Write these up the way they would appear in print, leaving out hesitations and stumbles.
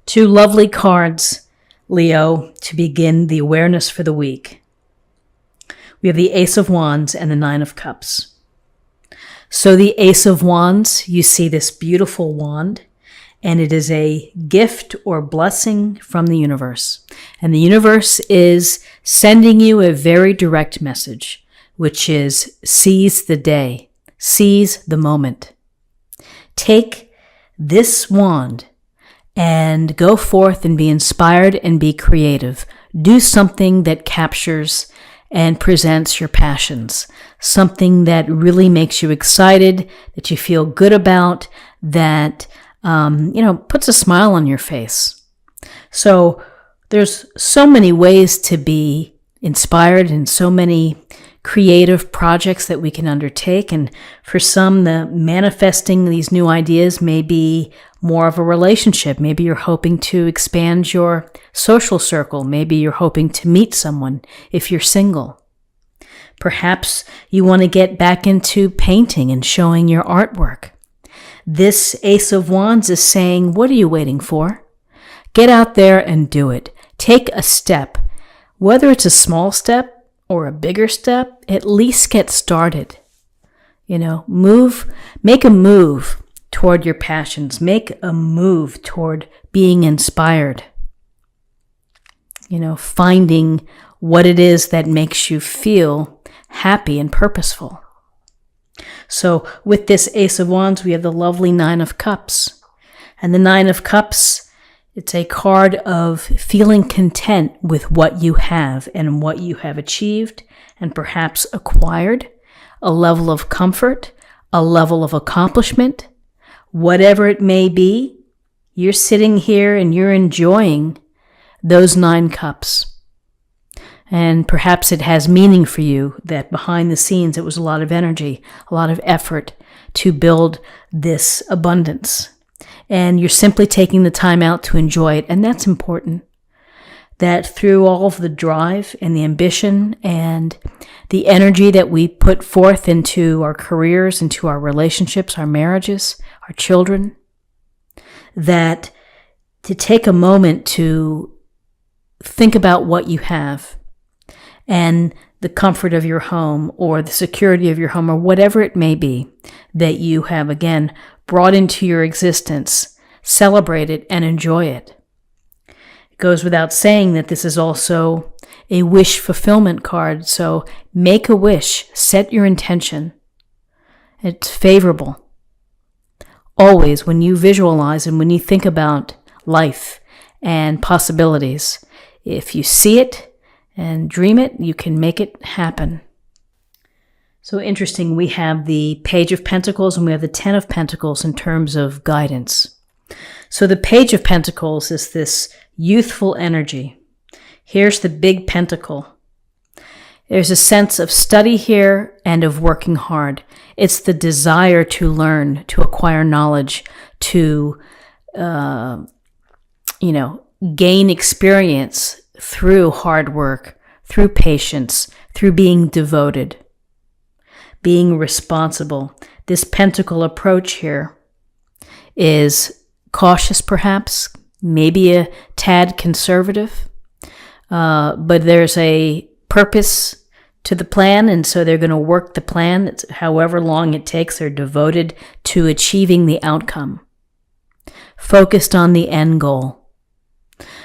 Two lovely cards, Leo, to begin the awareness for the week. We have the Ace of Wands and the Nine of Cups. So the Ace of Wands, you see this beautiful wand, and it is a gift or blessing from the universe. And the universe is sending you a very direct message, which is seize the day, seize the moment. Take this wand and go forth and be inspired and be creative. Do something that captures and presents your passions, something that really makes you excited, that you feel good about, that, puts a smile on your face. So there's so many ways to be inspired and so many creative projects that we can undertake. And for some, the manifesting these new ideas may be more of a relationship. Maybe you're hoping to expand your social circle. Maybe you're hoping to meet someone if you're single. Perhaps you want to get back into painting and showing your artwork. This Ace of Wands is saying, what are you waiting for? Get out there and do it. Take a step. Whether it's a small step or a bigger step, at least get started. Make a move toward your passions. Make a move toward being inspired. Finding what it is that makes you feel happy and purposeful. So with this Ace of Wands, we have the lovely Nine of Cups. And the Nine of Cups, it's a card of feeling content with what you have and what you have achieved and perhaps acquired, a level of comfort, a level of accomplishment, whatever it may be. You're sitting here and you're enjoying those 9 cups. And perhaps it has meaning for you that behind the scenes it was a lot of energy, a lot of effort to build this abundance. And you're simply taking the time out to enjoy it. And that's important. That through all of the drive and the ambition and the energy that we put forth into our careers, into our relationships, our marriages, our children, that to take a moment to think about what you have and the comfort of your home or the security of your home or whatever it may be that you have, again, brought into your existence, celebrate it and enjoy it. It goes without saying that this is also a wish fulfillment card. So make a wish, set your intention. It's favorable. Always when you visualize and when you think about life and possibilities, if you see it and dream it, you can make it happen. So interesting, we have the Page of Pentacles and we have the Ten of Pentacles in terms of guidance. So the Page of Pentacles is this youthful energy. Here's the big pentacle. There's a sense of study here and of working hard. It's the desire to learn, to acquire knowledge, to, gain experience through hard work, through patience, through being devoted, being responsible. This pentacle approach here is cautious perhaps, maybe a tad conservative, but there's a purpose to the plan, and so they're going to work the plan. It's however long it takes, they're devoted to achieving the outcome, focused on the end goal.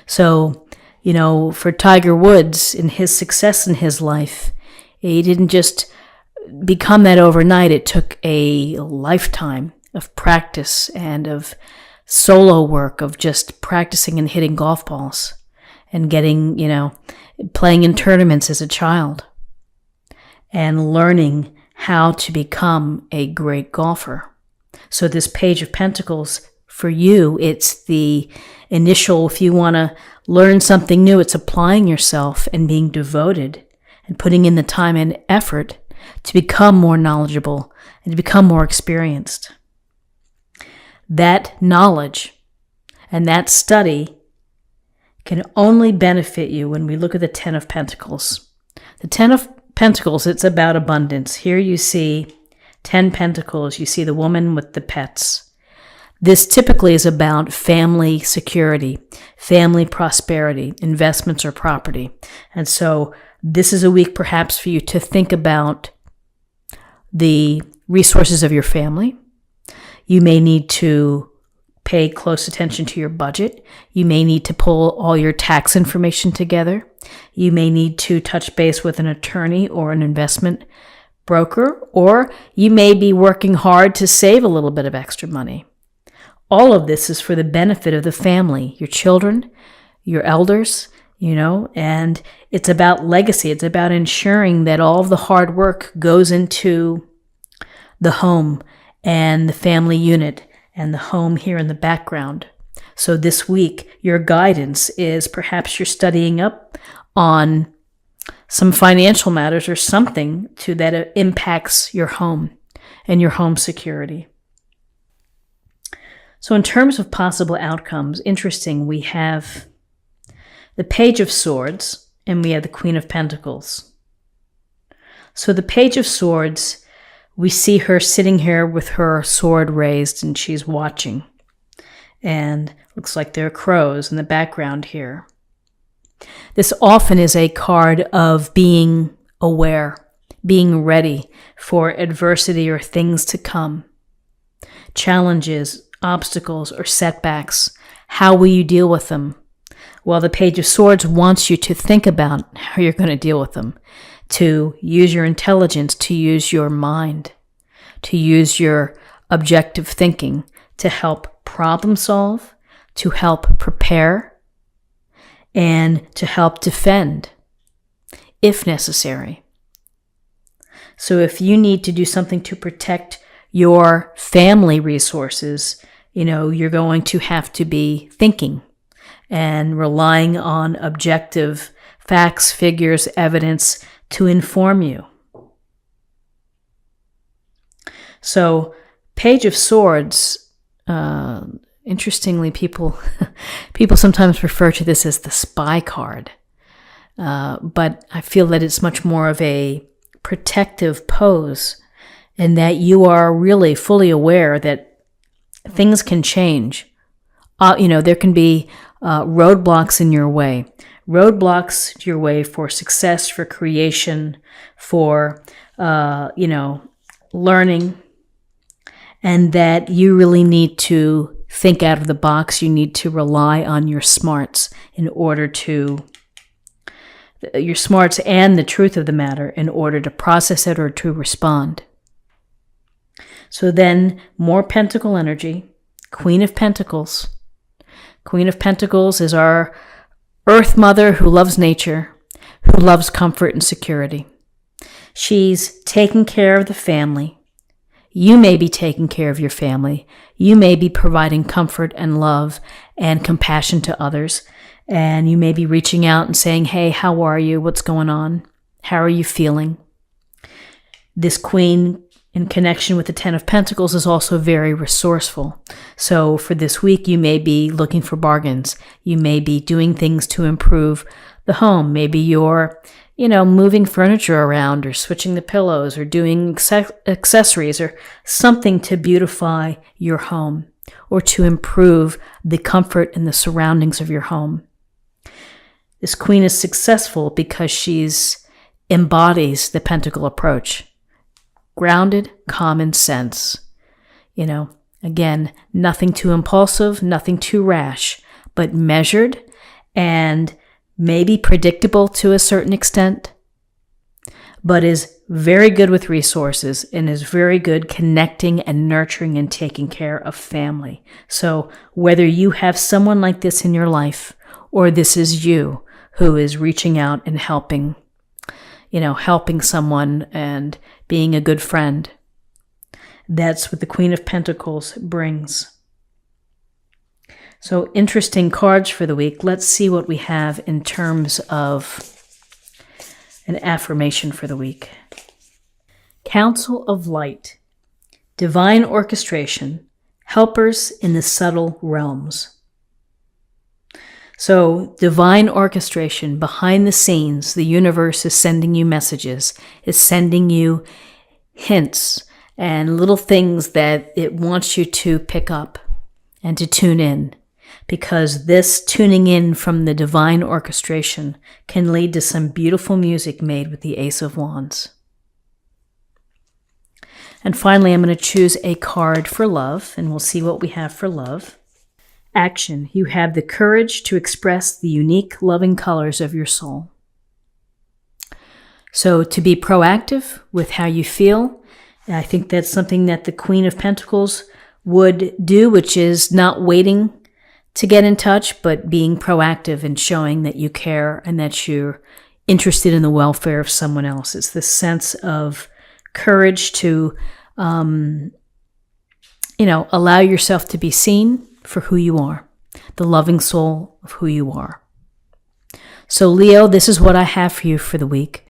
So, for Tiger Woods, in his success in his life, he didn't just become that overnight. It took a lifetime of practice and of solo work, of just practicing and hitting golf balls and getting, playing in tournaments as a child and learning how to become a great golfer. So this Page of Pentacles, for you, it's the initial, if you want to learn something new, it's applying yourself and being devoted and putting in the time and effort to become more knowledgeable and to become more experienced. That knowledge and that study can only benefit you when we look at the Ten of Pentacles. The Ten of Pentacles, it's about abundance. Here you see 10 Pentacles. You see the woman with the pets. This typically is about family security, family prosperity, investments or property. And so this is a week perhaps for you to think about the resources of your family. You may need to pay close attention to your budget. You may need to pull all your tax information together. You may need to touch base with an attorney or an investment broker, or you may be working hard to save a little bit of extra money. All of this is for the benefit of the family, your children, your elders, and it's about legacy. It's about ensuring that all of the hard work goes into the home and the family unit and the home here in the background. So this week, your guidance is perhaps you're studying up on some financial matters or something that impacts your home and your home security. So in terms of possible outcomes, interesting, we have the Page of Swords and we have the Queen of Pentacles. So the Page of Swords, we see her sitting here with her sword raised and she's watching. And looks like there are crows in the background here. This often is a card of being aware, being ready for adversity or things to come. Challenges, obstacles, or setbacks. How will you deal with them? Well, the Page of Swords wants you to think about how you're going to deal with them, to use your intelligence, to use your mind, to use your objective thinking to help problem solve, to help prepare, and to help defend, if necessary. So if you need to do something to protect your family resources, you're going to have to be thinking and relying on objective facts, figures, evidence to inform you. So, Page of Swords, interestingly, people sometimes refer to this as the spy card. But I feel that it's much more of a protective pose and that you are really fully aware that things can change. There can be roadblocks in your way. Roadblocks to your way for success, for creation, for, learning. And that you really need to think out of the box. You need to rely on your smarts and the truth of the matter in order to process it or to respond. So then more pentacle energy, Queen of Pentacles. Queen of Pentacles is our Earth Mother who loves nature, who loves comfort and security. She's taking care of the family. You may be taking care of your family. You may be providing comfort and love and compassion to others. And you may be reaching out and saying, hey, how are you? What's going on? How are you feeling? This Queen in connection with the Ten of Pentacles is also very resourceful. So for this week, you may be looking for bargains. You may be doing things to improve the home. Maybe you're moving furniture around or switching the pillows or doing accessories or something to beautify your home or to improve the comfort and the surroundings of your home. This Queen is successful because she's embodies the Pentacle approach. Grounded, common sense. Again, nothing too impulsive, nothing too rash, but measured and maybe predictable to a certain extent, but is very good with resources and is very good connecting and nurturing and taking care of family. So whether you have someone like this in your life or this is you who is reaching out and helping someone and being a good friend, that's what the Queen of Pentacles brings. So interesting cards for the week. Let's see what we have in terms of an affirmation for the week. Council of Light, divine orchestration, helpers in the subtle realms. So divine orchestration, behind the scenes, the universe is sending you messages, is sending you hints and little things that it wants you to pick up. and to tune in, because this tuning in from the divine orchestration can lead to some beautiful music made with the Ace of Wands. And finally, I'm going to choose a card for love, and we'll see what we have for love. Action. You have the courage to express the unique, loving colors of your soul. So to be proactive with how you feel, I think that's something that the Queen of Pentacles would do, which is not waiting to get in touch, but being proactive and showing that you care and that you're interested in the welfare of someone else. It's this sense of courage to, allow yourself to be seen for who you are, the loving soul of who you are. So Leo, this is what I have for you for the week.